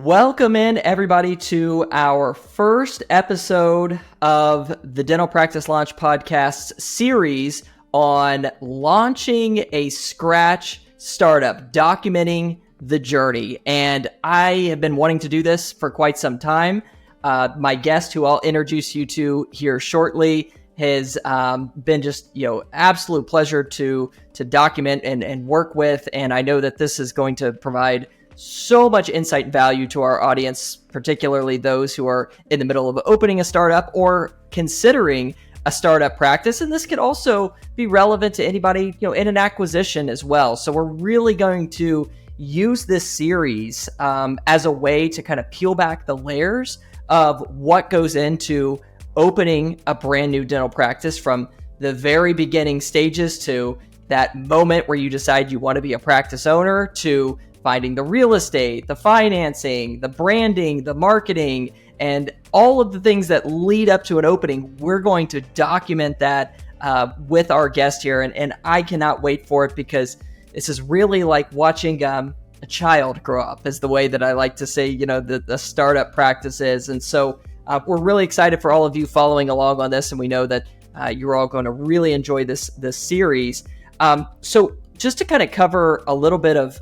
Welcome in everybody to our first episode of the Dental Practice Launch Podcast series on launching a scratch startup, documenting the journey. And I have been wanting to do this for quite some time. My guest, who I'll introduce you to here shortly, has been just, absolute pleasure to document and work with. And I know that this is going to provide so much insight and value to our audience, particularly those who are in the middle of opening a startup or considering a startup practice. And this could also be relevant to anybody, in an acquisition as well. So we're really going to use this series as a way to kind of peel back the layers of what goes into opening a brand new dental practice, from the very beginning stages to that moment where you decide you want to be a practice owner, to finding the real estate, the financing, the branding, the marketing, and all of the things that lead up to an opening. We're going to document that with our guest here. And I cannot wait for it, because this is really like watching a child grow up, is the way that I like to say, the startup practice is. And so we're really excited for all of you following along on this. And we know that you're all going to really enjoy this series. So just to kind of cover a little bit of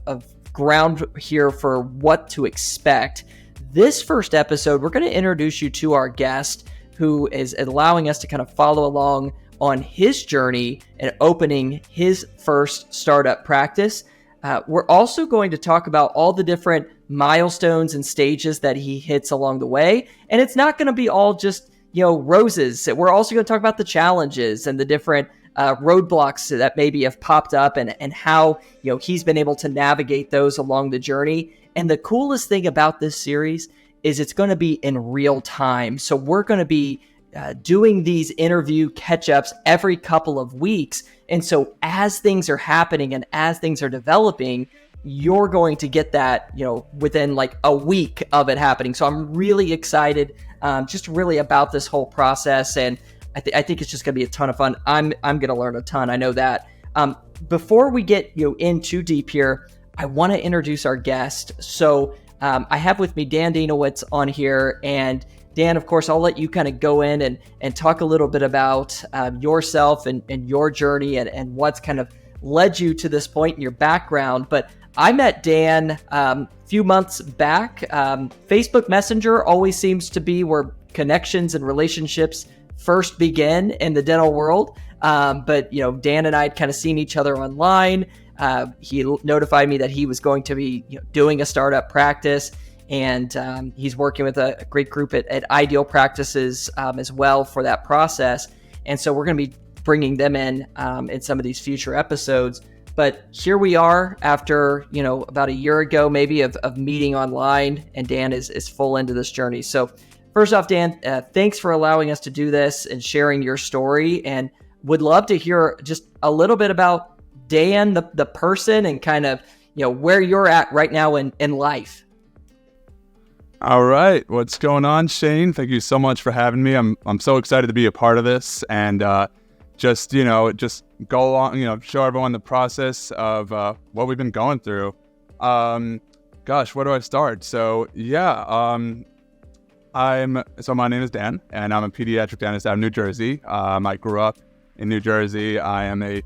ground here for what to expect. This first episode, we're going to introduce you to our guest, who is allowing us to kind of follow along on his journey in opening his first startup practice. We're also going to talk about all the different milestones and stages that he hits along the way. And it's not going to be all just, roses. We're also going to talk about the challenges and the different roadblocks that maybe have popped up, and how he's been able to navigate those along the journey. And the coolest thing about this series is it's going to be in real time. So we're going to be doing these interview catch-ups every couple of weeks. And so as things are happening and as things are developing, you're going to get that within like a week of it happening. So I'm really excited just really about this whole process, and I think it's just going to be a ton of fun. I'm going to learn a ton. I know that. Before we get in too deep here, I want to introduce our guest. So I have with me Dan Dinowitz on here. And Dan, of course, I'll let you kind of go in and talk a little bit about yourself and your journey and what's kind of led you to this point in your background. But I met Dan a few months back. Facebook Messenger always seems to be where connections and relationships first begin in the dental world. But Dan and I had kind of seen each other online. He notified me that he was going to be doing a startup practice, and he's working with a great group at Ideal Practices as well for that process. And so we're going to be bringing them in some of these future episodes. But here we are after, about a year ago, maybe of meeting online, and Dan is full into this journey. So first off, Dan, thanks for allowing us to do this and sharing your story, and would love to hear just a little bit about Dan, the person, and kind of, where you're at right now in life. All right. What's going on, Shane? Thank you so much for having me. I'm so excited to be a part of this, and just go along, show everyone the process of what we've been going through. Gosh, where do I start? So yeah, my name is Dan, and I'm a pediatric dentist out of New Jersey. I grew up in New Jersey. I am a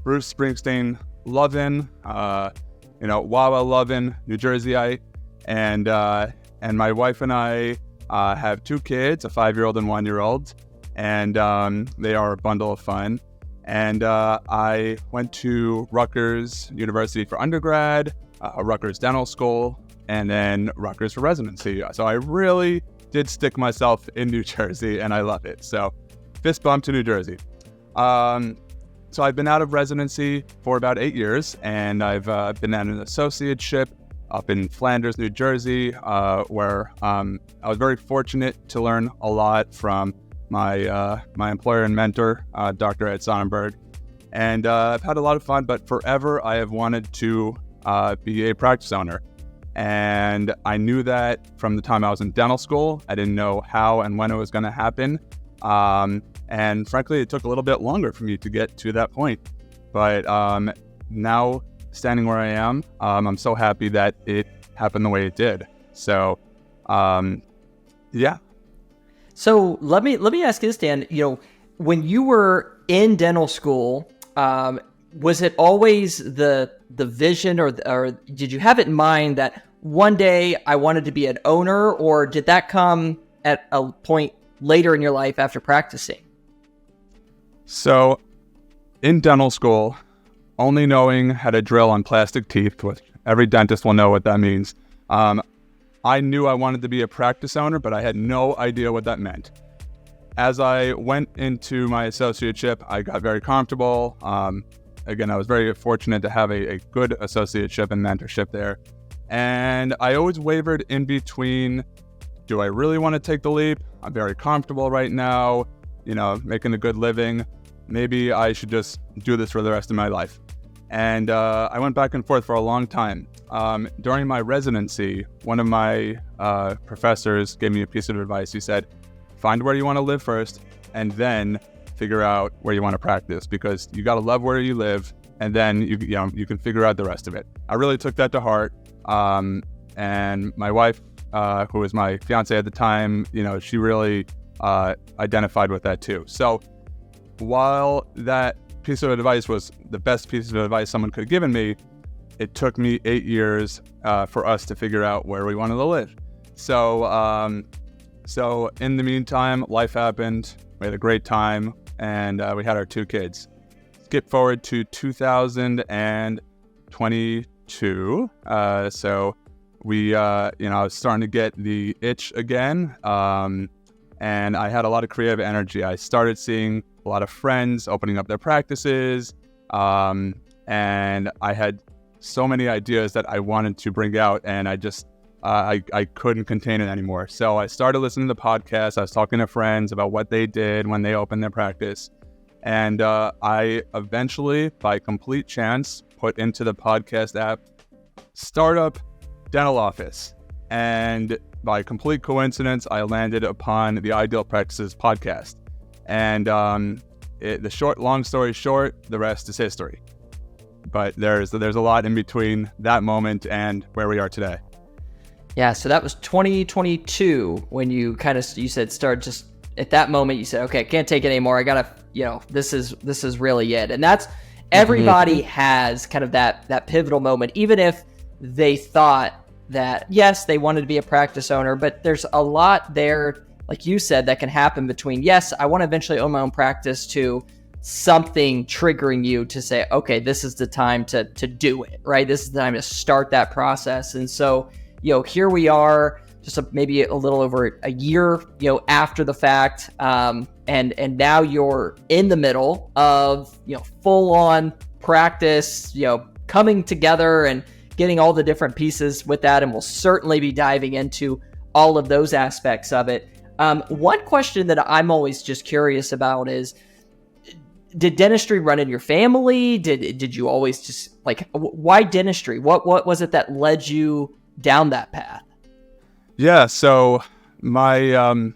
Bruce Springsteen loving, Wawa loving New Jerseyite, and my wife and I have two kids, a 5-year-old and 1-year-old, and they are a bundle of fun. And I went to Rutgers University for undergrad, Rutgers Dental School, and then Rutgers for residency. So I really did stick myself in New Jersey, and I love it. So fist bump to New Jersey. So I've been out of residency for about 8 years, and I've been at an associateship up in Flanders, New Jersey, where I was very fortunate to learn a lot from my employer and mentor, Dr. Ed Sonnenberg. And I've had a lot of fun, but forever I have wanted to be a practice owner. And I knew that from the time I was in dental school. I didn't know how and when it was going to happen. And frankly, it took a little bit longer for me to get to that point. But now, standing where I am, I'm so happy that it happened the way it did. So, yeah. So let me ask you this, Dan. When you were in dental school, was it always the vision, or did you have it in mind that one day I wanted to be an owner, or did that come at a point later in your life after practicing? So in dental school, only knowing how to drill on plastic teeth, which every dentist will know what that means, I knew I wanted to be a practice owner, but I had no idea what that meant. As I went into my associateship, I got very comfortable. Again, I was very fortunate to have a good associateship and mentorship there. And I always wavered in between, do I really want to take the leap? I'm very comfortable right now, making a good living. Maybe I should just do this for the rest of my life. And I went back and forth for a long time. During my residency, one of my professors gave me a piece of advice. He said, find where you want to live first, and then figure out where you want to practice, because you got to love where you live, and then you can figure out the rest of it. I really took that to heart. And my wife, who was my fiance at the time, she really identified with that too. So while that piece of advice was the best piece of advice someone could have given me, it took me 8 years for us to figure out where we wanted to live. So in the meantime, life happened. We had a great time, and we had our 2 kids. Skip forward to 2022. So we, I was starting to get the itch again, and I had a lot of creative energy. I started seeing a lot of friends opening up their practices, and I had so many ideas that I wanted to bring out, and I just I couldn't contain it anymore. So I started listening to podcasts. I was talking to friends about what they did when they opened their practice, and I eventually, by complete chance, put into the podcast app Startup Dental Office, and by complete coincidence, I landed upon the Ideal Practices podcast. And long story short, the rest is history. But there's a lot in between that moment and where we are today. Yeah, so that was 2022 when you said start, just at that moment you said, okay, I can't take it anymore. I gotta, this is really it. And that's, everybody has kind of that pivotal moment, even if they thought that, yes, they wanted to be a practice owner, but there's a lot there, like you said, that can happen between, yes, I want to eventually own my own practice, to something triggering you to say, okay, this is the time to do it, right? This is the time to start that process. And so, here we are, just maybe a little over a year, after the fact. And now you're in the middle of, full on practice, coming together and getting all the different pieces with that. And we'll certainly be diving into all of those aspects of it. One question that I'm always just curious about is, did dentistry run in your family? Did you always just why dentistry? What was it that led you down that path? Yeah, so my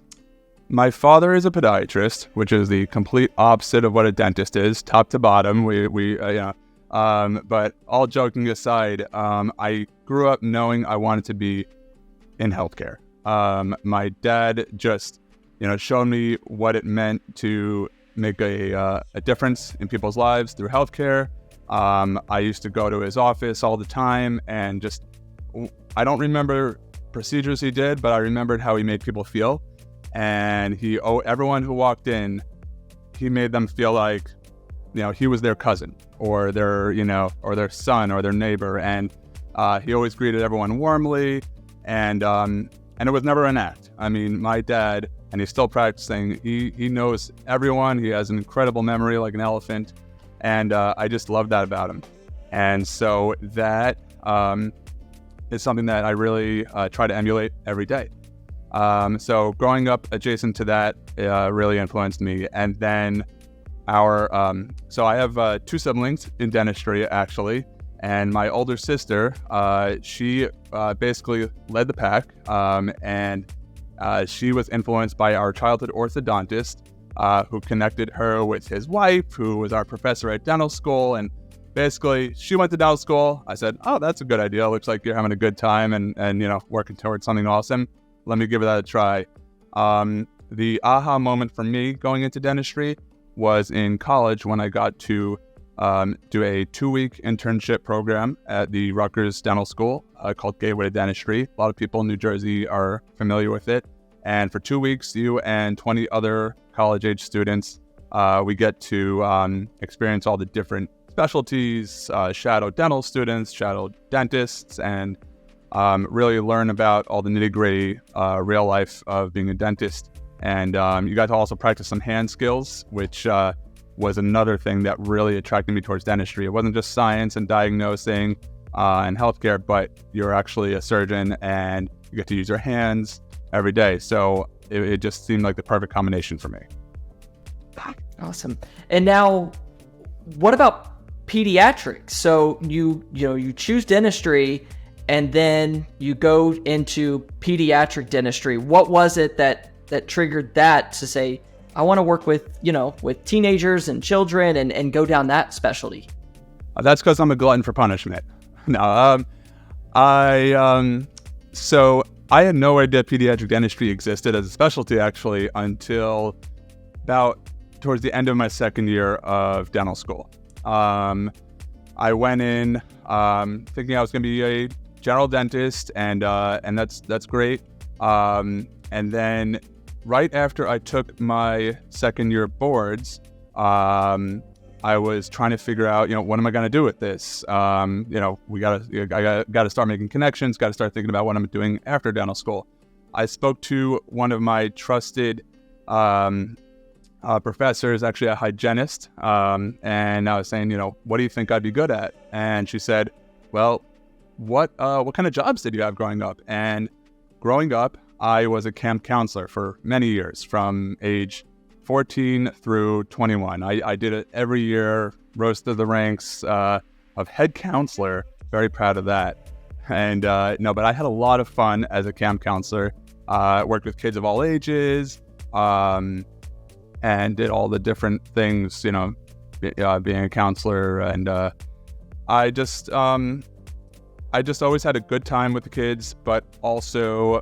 father is a podiatrist, which is the complete opposite of what a dentist is, top to bottom. But all joking aside, I grew up knowing I wanted to be in healthcare. My dad just, showed me what it meant to make a difference in people's lives through healthcare. I used to go to his office all the time, and just, I don't remember procedures he did, but I remembered how he made people feel. And everyone who walked in, he made them feel like, he was their cousin or their, or their son or their neighbor. And he always greeted everyone warmly, and it was never an act. I mean, my dad, and he's still practicing, he knows everyone. He has an incredible memory, like an elephant. And I just love that about him. And so that is something that I really try to emulate every day. So growing up adjacent to that really influenced me. And then so I have 2 siblings in dentistry, actually. And my older sister, she basically led the pack, and she was influenced by our childhood orthodontist, who connected her with his wife, who was our professor at dental school. And basically, she went to dental school. I said, oh, that's a good idea. Looks like you're having a good time and working towards something awesome. Let me give that a try. The aha moment for me going into dentistry was in college when I got to do a 2-week internship program at the Rutgers Dental School called Gateway to Dentistry. A lot of people in New Jersey are familiar with it. And for 2 weeks, you and 20 other college-age students, we get to experience all the different specialties, shadow dental students, shadow dentists, and really learn about all the nitty-gritty real life of being a dentist. And you got to also practice some hand skills, which was another thing that really attracted me towards dentistry. It wasn't just science and diagnosing and healthcare, but you're actually a surgeon and you get to use your hands every day. So it just seemed like the perfect combination for me. Awesome. And now, what about pediatrics? So you choose dentistry and then you go into pediatric dentistry. What was it that triggered that to say, I want to work with teenagers and children and go down that specialty? That's because I'm a glutton for punishment. No, so I had no idea pediatric dentistry existed as a specialty actually until about towards the end of my second year of dental school. I went in thinking I was going to be a general dentist, and that's great. And then right after I took my second year boards, I was trying to figure out, what am I going to do with this? I got to start making connections, got to start thinking about what I'm doing after dental school. I spoke to one of my trusted professors, actually a hygienist, and I was saying, what do you think I'd be good at? And she said, well, what kind of jobs did you have growing up? And growing up, I was a camp counselor for many years, from age 14 through 21. I did it every year, rose to the ranks of head counselor. Very proud of that. And but I had a lot of fun as a camp counselor. Worked with kids of all ages, and did all the different things, being a counselor. And I just always had a good time with the kids, but also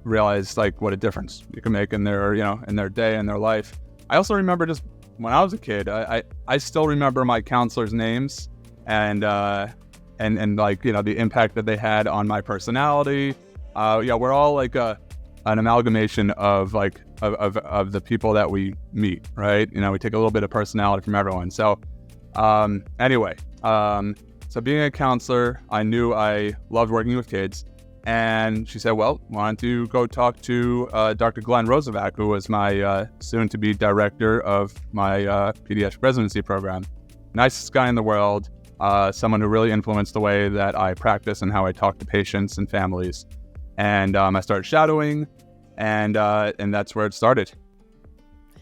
realized what a difference you can make in their, in their day and their life. I also remember just when I was a kid, I still remember my counselors' names and the impact that they had on my personality. We're all an amalgamation of the people that we meet, right? We take a little bit of personality from everyone. So So being a counselor, I knew I loved working with kids. And she said, well, why don't you go talk to Dr. Glenn Rosovac, who was my soon-to-be director of my pediatric residency program. Nicest guy in the world, someone who really influenced the way that I practice and how I talk to patients and families. And I started shadowing, and that's where it started.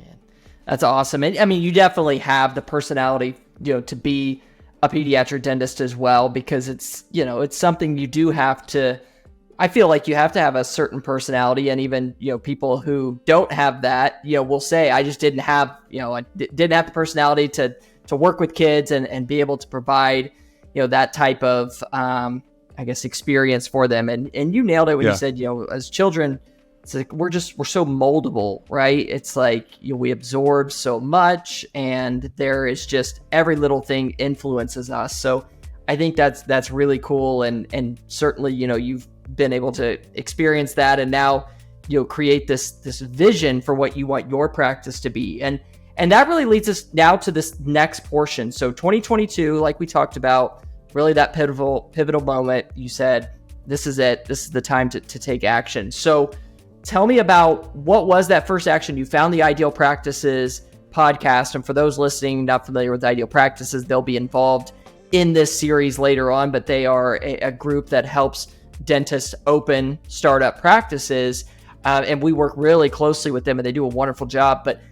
Man, that's awesome. I mean, you definitely have the personality, to be a pediatric dentist as well, because it's something you do have to. I feel like you have to have a certain personality, and even people who don't have that will say, I just didn't have didn't have the personality to work with kids and be able to provide that type of experience for them. And you nailed it when you said as children, it's like we're so moldable, right? It's like we absorb so much, and there is just every little thing influences us. So I think that's really cool, and certainly you've been able to experience that, and now create this vision for what you want your practice to be. And that really leads us now to this next portion. So 2022, like we talked about, really that pivotal moment. You said, this is it. This is the time to take action. So tell me about what was that first action. You found the Ideal Practices podcast. And for those listening not familiar with Ideal Practices, they'll be involved in this series later on, but they are a group that helps dentists open startup practices. And we work really closely with them, and they do a wonderful job. But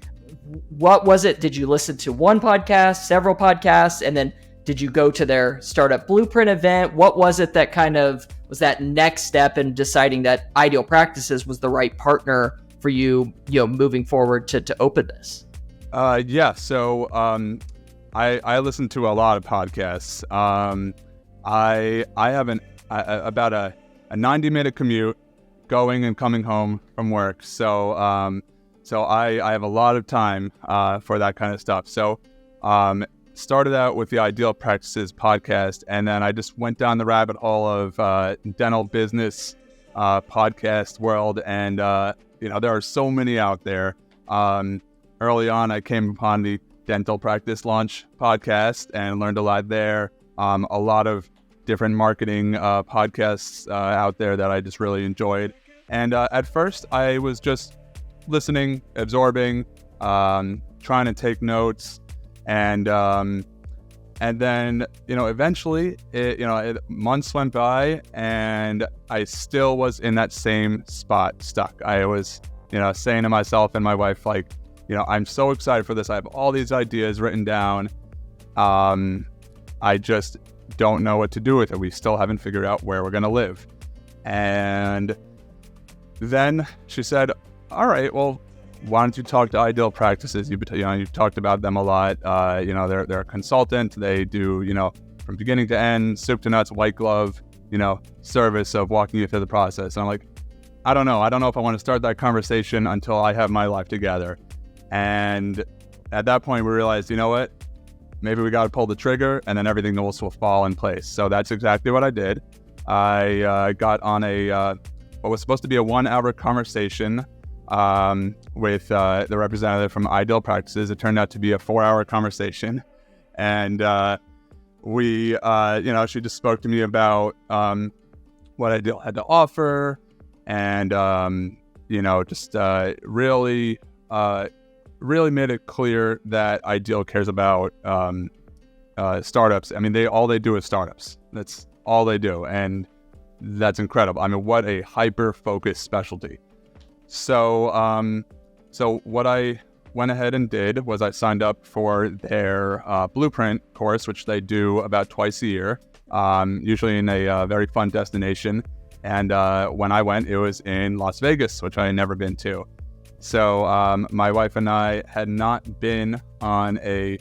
what was it? Did you listen to one podcast, several podcasts, and then did you go to their startup blueprint event? What was it that kind of was that next step in deciding that Ideal Practices was the right partner for you, moving forward to open this? So I listen to a lot of podcasts. I have about a 90-minute commute going and coming home from work. So I have a lot of time for that kind of stuff. So started out with the Ideal Practices podcast, and then I just went down the rabbit hole of dental business podcast world, and there are so many out there. Early on, I came upon the Dental Practice Launch podcast and learned a lot there. A lot of different marketing podcasts out there that I just really enjoyed. And at first, I was just listening, absorbing, trying to take notes, and then eventually, months went by, and I still was in that same spot, stuck. I was, saying to myself and my wife, like, I'm so excited for this. I have all these ideas written down. I just don't know what to do with it. We still haven't figured out where we're going to live. And then she said, all right, well, why don't you talk to Ideal Practices? You've talked about them a lot. They're a consultant. They do, from beginning to end, soup to nuts, white glove, service of walking you through the process. And I'm like, I don't know if I want to start that conversation until I have my life together. And at that point, we realized, you know what? Maybe we got to pull the trigger, and then everything else will fall in place. So that's exactly what I did. I got on what was supposed to be a 1-hour conversation with the representative from Ideal Practices. It turned out to be a 4-hour conversation. And she just spoke to me about what Ideal had to offer, and really made it clear that Ideal cares about startups. I mean, all they do is startups. That's all they do, and that's incredible. I mean, what a hyper-focused specialty. So what I went ahead and did was I signed up for their Blueprint course, which they do about twice a year, usually in a very fun destination. And when I went, it was in Las Vegas, which I had never been to. So my wife and I had not been on a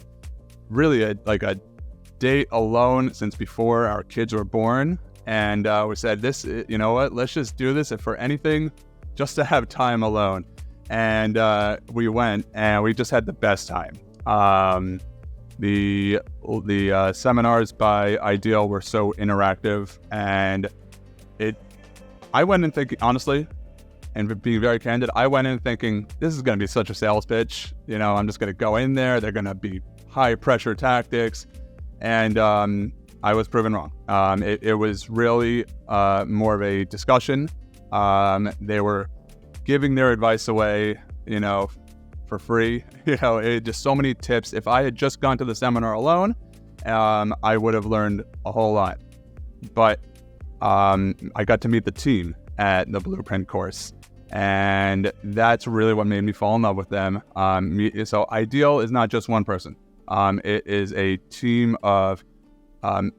date alone since before our kids were born. And we said, you know what, let's just do this, if for anything, just to have time alone. And we went, and we just had the best time. The seminars by Ideal were so interactive, and I went in thinking, honestly, and being very candid, I went in thinking, this is going to be such a sales pitch. I'm just going to go in there. They're going to be high pressure tactics. And I was proven wrong. It was really more of a discussion. They were giving their advice away, for free. Just so many tips. If I had just gone to the seminar alone, I would have learned a whole lot. But I got to meet the team at the Blueprint course, and that's really what made me fall in love with them. So Ideal is not just one person. It is a team of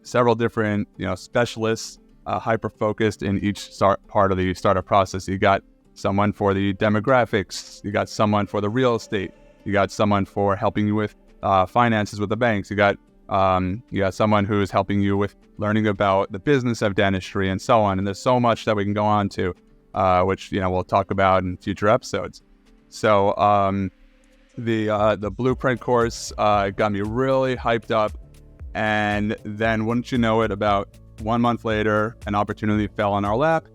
several different, specialists, hyper-focused in each part of the startup process. You got someone for the demographics. You got someone for the real estate. You got someone for helping you with finances with the banks. You got someone who's helping you with learning about the business of dentistry and so on. And there's so much that we can go on to, which, we'll talk about in future episodes. So the Blueprint course got me really hyped up. And then wouldn't you know it, about 1 month later, an opportunity fell on our lap.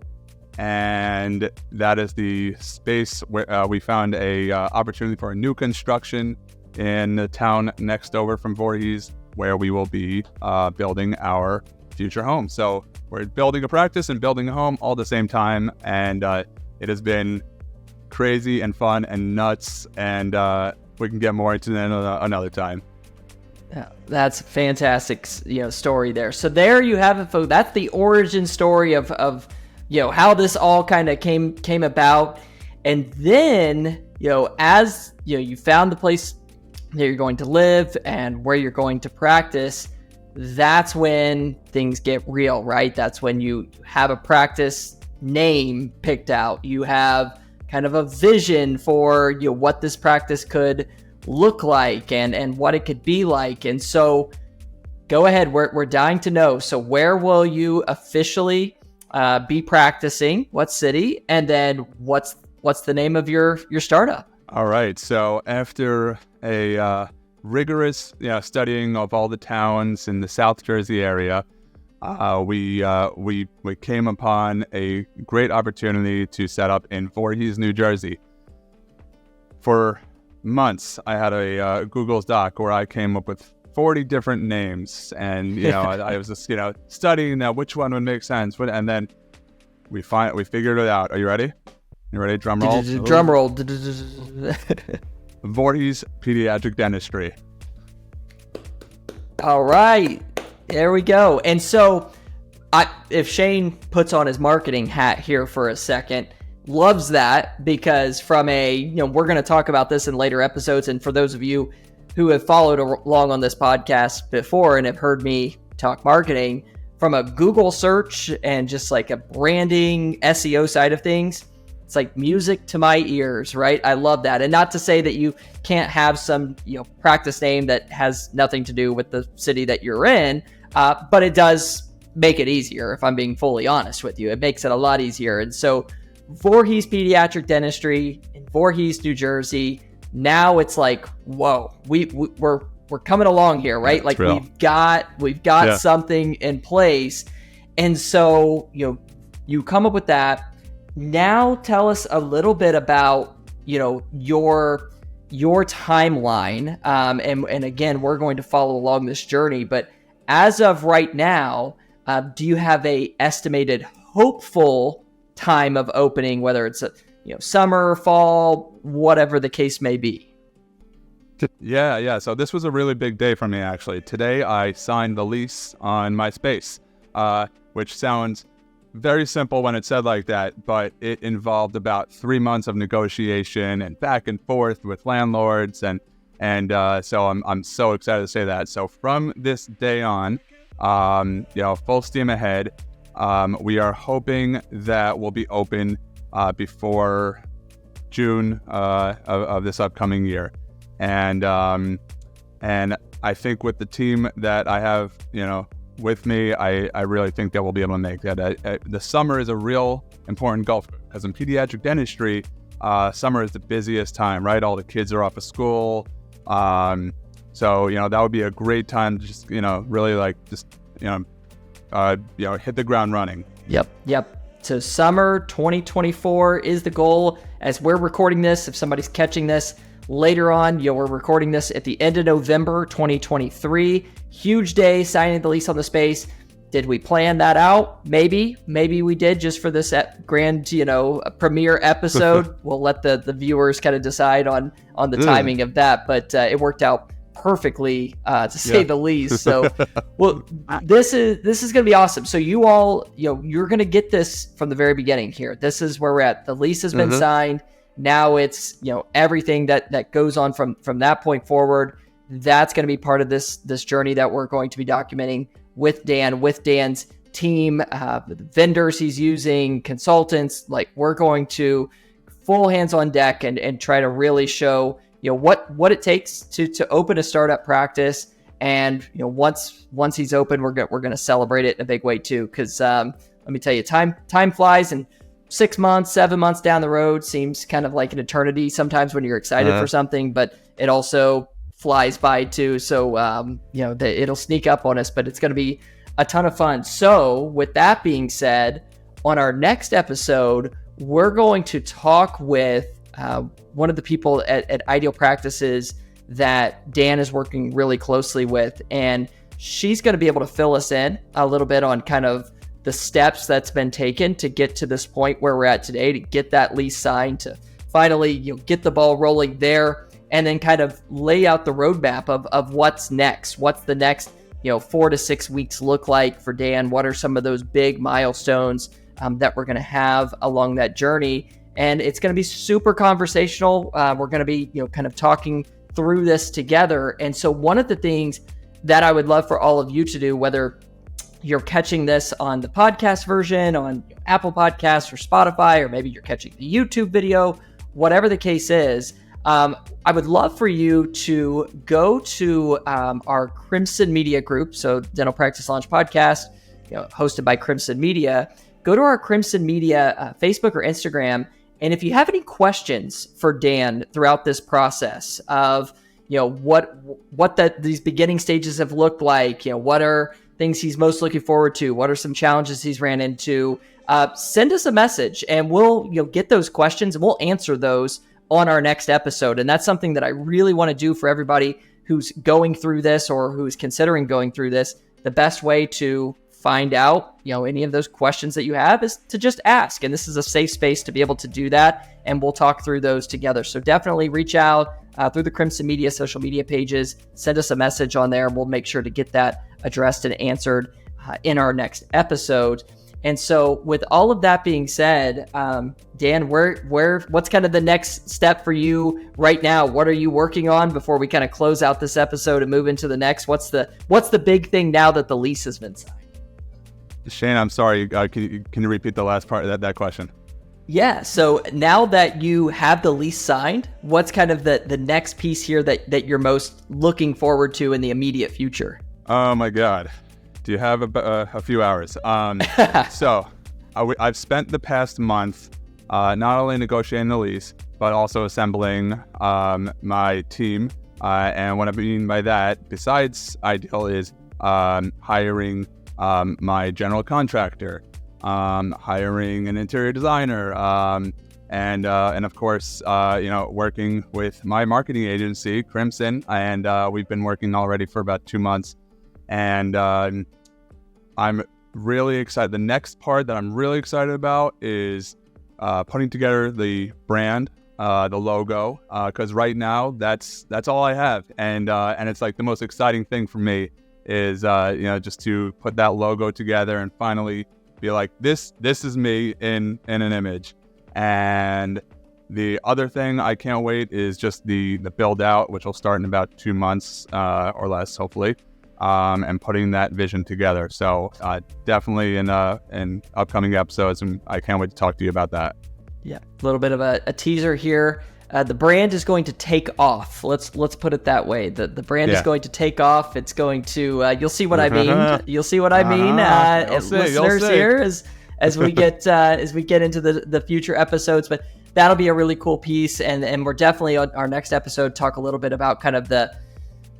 And that is the space where we found a opportunity for a new construction in the town next over from Voorhees, where we will be building our future home. So we're building a practice and building a home all at the same time. And it has been crazy and fun and nuts. And we can get more into that another time. Yeah, that's a fantastic, story there. So there you have it, folks. That's the origin story of how this all kind of came about. And then, as you found the place that you're going to live and where you're going to practice, that's when things get real, right? That's when you have a practice name picked out. You have kind of a vision for what this practice could look like and what it could be like. And so go ahead, we're dying to know. So where will you officially be practicing? What city? And then what's the name of your startup? All right. So after a rigorous studying of all the towns in the South Jersey area, we came upon a great opportunity to set up in Voorhees, New Jersey. For months, I had a Google Doc where I came up with 40 different names, and I was just studying which one would make sense. And then we figured it out. Are you ready? You ready? Drum roll. Drum roll. Voorhees Pediatric Dentistry. All right, there we go. And so, if Shane puts on his marketing hat here for a second, loves that, because from we're going to talk about this in later episodes. And for those of you who have followed along on this podcast before and have heard me talk marketing, from a Google search and just like a branding SEO side of things, it's like music to my ears, right? I love that. And not to say that you can't have some, practice name that has nothing to do with the city that you're in, but it does make it easier, if I'm being fully honest with you. It makes it a lot easier. And so Voorhees Pediatric Dentistry in Voorhees, New Jersey. Now it's like, whoa, we're coming along here, right? Yeah, like real. we've got something in place. And so, you come up with that. Now tell us a little bit about, your timeline. And again, we're going to follow along this journey, but as of right now, do you have a estimated hopeful time of opening, whether it's summer, fall, whatever the case may be? Yeah. So this was a really big day for me, actually. Today, I signed the lease on my space, which sounds very simple when it's said like that, but it involved about 3 months of negotiation and back and forth with landlords, and so I'm so excited to say that. So from this day on, full steam ahead. We are hoping that we'll be open before June of this upcoming year, and I think with the team that I have, with me, I really think that we'll be able to make that. The summer is a real important goal, because in pediatric dentistry, summer is the busiest time, right? All the kids are off of school, so that would be a great time to just really hit the ground running. Yep. So summer 2024 is the goal. As we're recording this, if somebody's catching this later on, we're recording this at the end of November 2023. Huge day, signing the lease on the space. Did we plan that out? Maybe we did, just for this grand, premiere episode. We'll let the viewers kind of decide on the timing of that, but it worked out perfectly, to say the least. So, well, this is going to be awesome. So you all, you're going to get this from the very beginning here. This is where we're at. The lease has been signed. Now it's, everything that goes on from that point forward. That's going to be part of this journey that we're going to be documenting with Dan's team, the vendors he's using, consultants. Like, we're going to full hands on deck and try to really show what it takes to open a startup practice. And once he's open, we're going to celebrate it in a big way too. Because let me tell you, time flies, and 6 months, 7 months down the road seems kind of like an eternity sometimes when you're excited for something, but it also flies by too. So it'll sneak up on us, but it's going to be a ton of fun. So with that being said, on our next episode, we're going to talk with one of the people at Ideal Practices that Dan is working really closely with, and she's going to be able to fill us in a little bit on kind of the steps that's been taken to get to this point where we're at today, to get that lease signed, to finally get the ball rolling there, and then kind of lay out the roadmap of what's next. What's the next 4 to 6 weeks look like for Dan? What are some of those big milestones that we're going to have along that journey? And it's going to be super conversational. We're going to be kind of talking through this together. And so one of the things that I would love for all of you to do, whether you're catching this on the podcast version on Apple Podcasts or Spotify, or maybe you're catching the YouTube video, whatever the case is, I would love for you to go to our Crimson Media group, so Dental Practice Launch Podcast, hosted by Crimson Media. Go to our Crimson Media Facebook or Instagram, and if you have any questions for Dan throughout this process of what these beginning stages have looked like, what are things he's most looking forward to, what are some challenges he's ran into, send us a message, and we'll get those questions and we'll answer those on our next episode. And that's something that I really want to do for everybody who's going through this or who's considering going through this. The best way to find out, any of those questions that you have is to just ask. And this is a safe space to be able to do that. And we'll talk through those together. So definitely reach out through the Crimson Media social media pages, send us a message on there, and we'll make sure to get that addressed and answered in our next episode. And so with all of that being said, Dan, what's kind of the next step for you right now? What are you working on before we kind of close out this episode and move into the next? What's the big thing now that the lease has been signed? Shane, I'm sorry. Can you repeat the last part of that question? Yeah. So now that you have the lease signed, what's kind of the next piece here that you're most looking forward to in the immediate future? Oh my God. Do you have a few hours? So I've spent the past month not only negotiating the lease, but also assembling my team. And what I mean by that, besides Ideal, is hiring my general contractor, hiring an interior designer, and of course, working with my marketing agency, Crimson. And we've been working already for about 2 months. And I'm really excited. The next part that I'm really excited about is putting together the brand, the logo, because right now that's all I have, and it's like the most exciting thing for me is just to put that logo together and finally be like, this is me in an image. And the other thing I can't wait is just the build out, which will start in about 2 months or less, hopefully. And putting that vision together. So definitely in upcoming episodes, and I can't wait to talk to you about that. Yeah, a little bit of a teaser here. The brand is going to take off. Let's put it that way. The brand is going to take off. It's going to. You'll see what I mean. You'll see what I mean, listeners here as we get into the future episodes. But that'll be a really cool piece, and we're definitely on our next episode talk a little bit about kind of the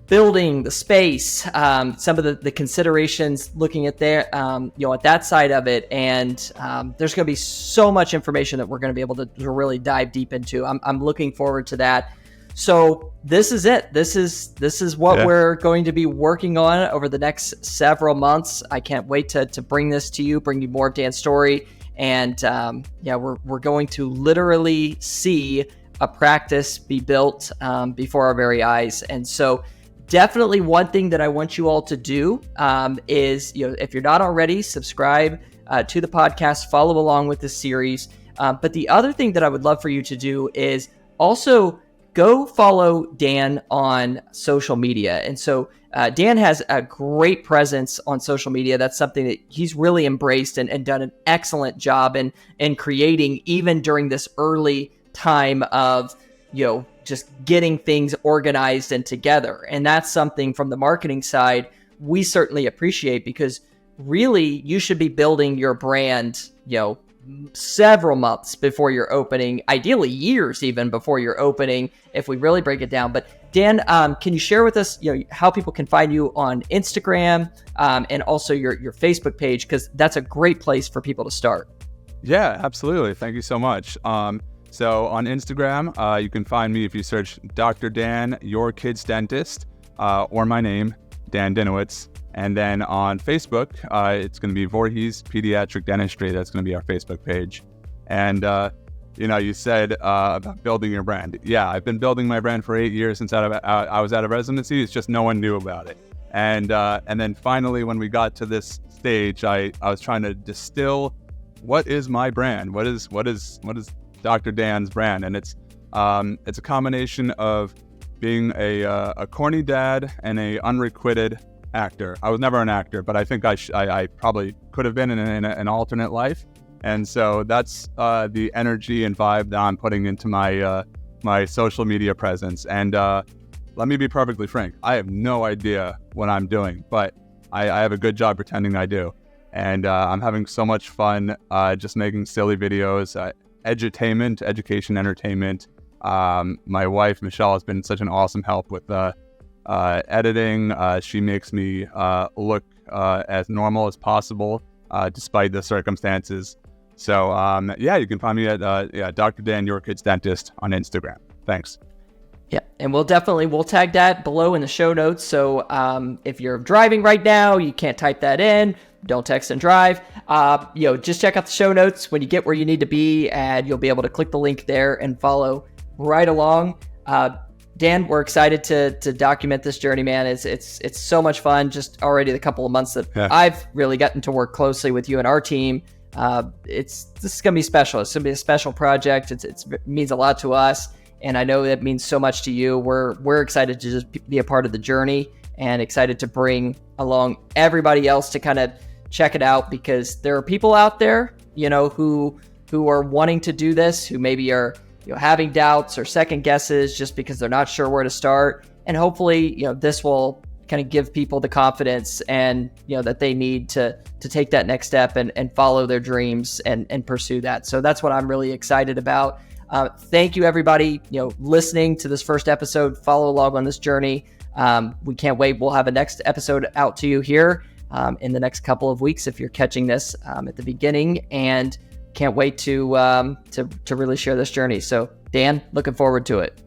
building, the space, some of the considerations looking at there, at that side of it. And there's going to be so much information that we're going to be able to really dive deep into. I'm looking forward to that. So this is it. This is what we're going to be working on over the next several months. I can't wait to bring this to you, bring you more of Dan's story. And we're going to literally see a practice be built before our very eyes. And so definitely one thing that I want you all to do is, if you're not already, subscribe to the podcast, follow along with this series. But the other thing that I would love for you to do is also go follow Dan on social media. And so Dan has a great presence on social media. That's something that he's really embraced and done an excellent job in creating, even during this early time of, just getting things organized and together. And that's something from the marketing side we certainly appreciate, because really you should be building your brand, several months before you're opening, ideally years even before you're opening, if we really break it down. But Dan, can you share with us, how people can find you on Instagram and also your Facebook page? Because that's a great place for people to start. Yeah, absolutely. Thank you so much. So on Instagram, you can find me if you search Dr. Dan, Your Kid's Dentist, or my name, Dan Dinowitz. And then on Facebook, it's going to be Voorhees Pediatric Dentistry. That's going to be our Facebook page. And, you said about building your brand. Yeah, I've been building my brand for 8 years since I was out of residency. It's just no one knew about it. And then finally, when we got to this stage, I was trying to distill, what is my brand? What is Dr. Dan's brand? And it's a combination of being a corny dad and a unrequited actor. I was never an actor, but I think I probably could have been in an alternate life. And so that's the energy and vibe that I'm putting into my my social media presence. And let me be perfectly frank, I have no idea what I'm doing, but I have a good job pretending I do. And I'm having so much fun just making silly videos, edutainment, education, entertainment. My wife, Michelle, has been such an awesome help with editing. She makes me look as normal as possible, despite the circumstances. So yeah, you can find me at Dr. Dan, Your Kid's Dentist on Instagram. Thanks. Yeah, and we'll tag that below in the show notes. So if you're driving right now, you can't type that in. Don't text and drive. Just check out the show notes when you get where you need to be, and you'll be able to click the link there and follow right along. Dan, we're excited to document this journey, man. It's so much fun. Just already the couple of months that I've really gotten to work closely with you and our team. This is gonna be special. It's gonna be a special project. It means a lot to us, and I know it means so much to you. We're excited to just be a part of the journey, and excited to bring along everybody else to kind of check it out, because there are people out there, who are wanting to do this, who maybe are having doubts or second guesses just because they're not sure where to start. And hopefully, this will kind of give people the confidence and, that they need to take that next step and follow their dreams and pursue that. So that's what I'm really excited about. Thank you, everybody, listening to this first episode. Follow along on this journey. We can't wait. We'll have a next episode out to you here in the next couple of weeks if you're catching this at the beginning, and can't wait to really share this journey. So Dan, looking forward to it.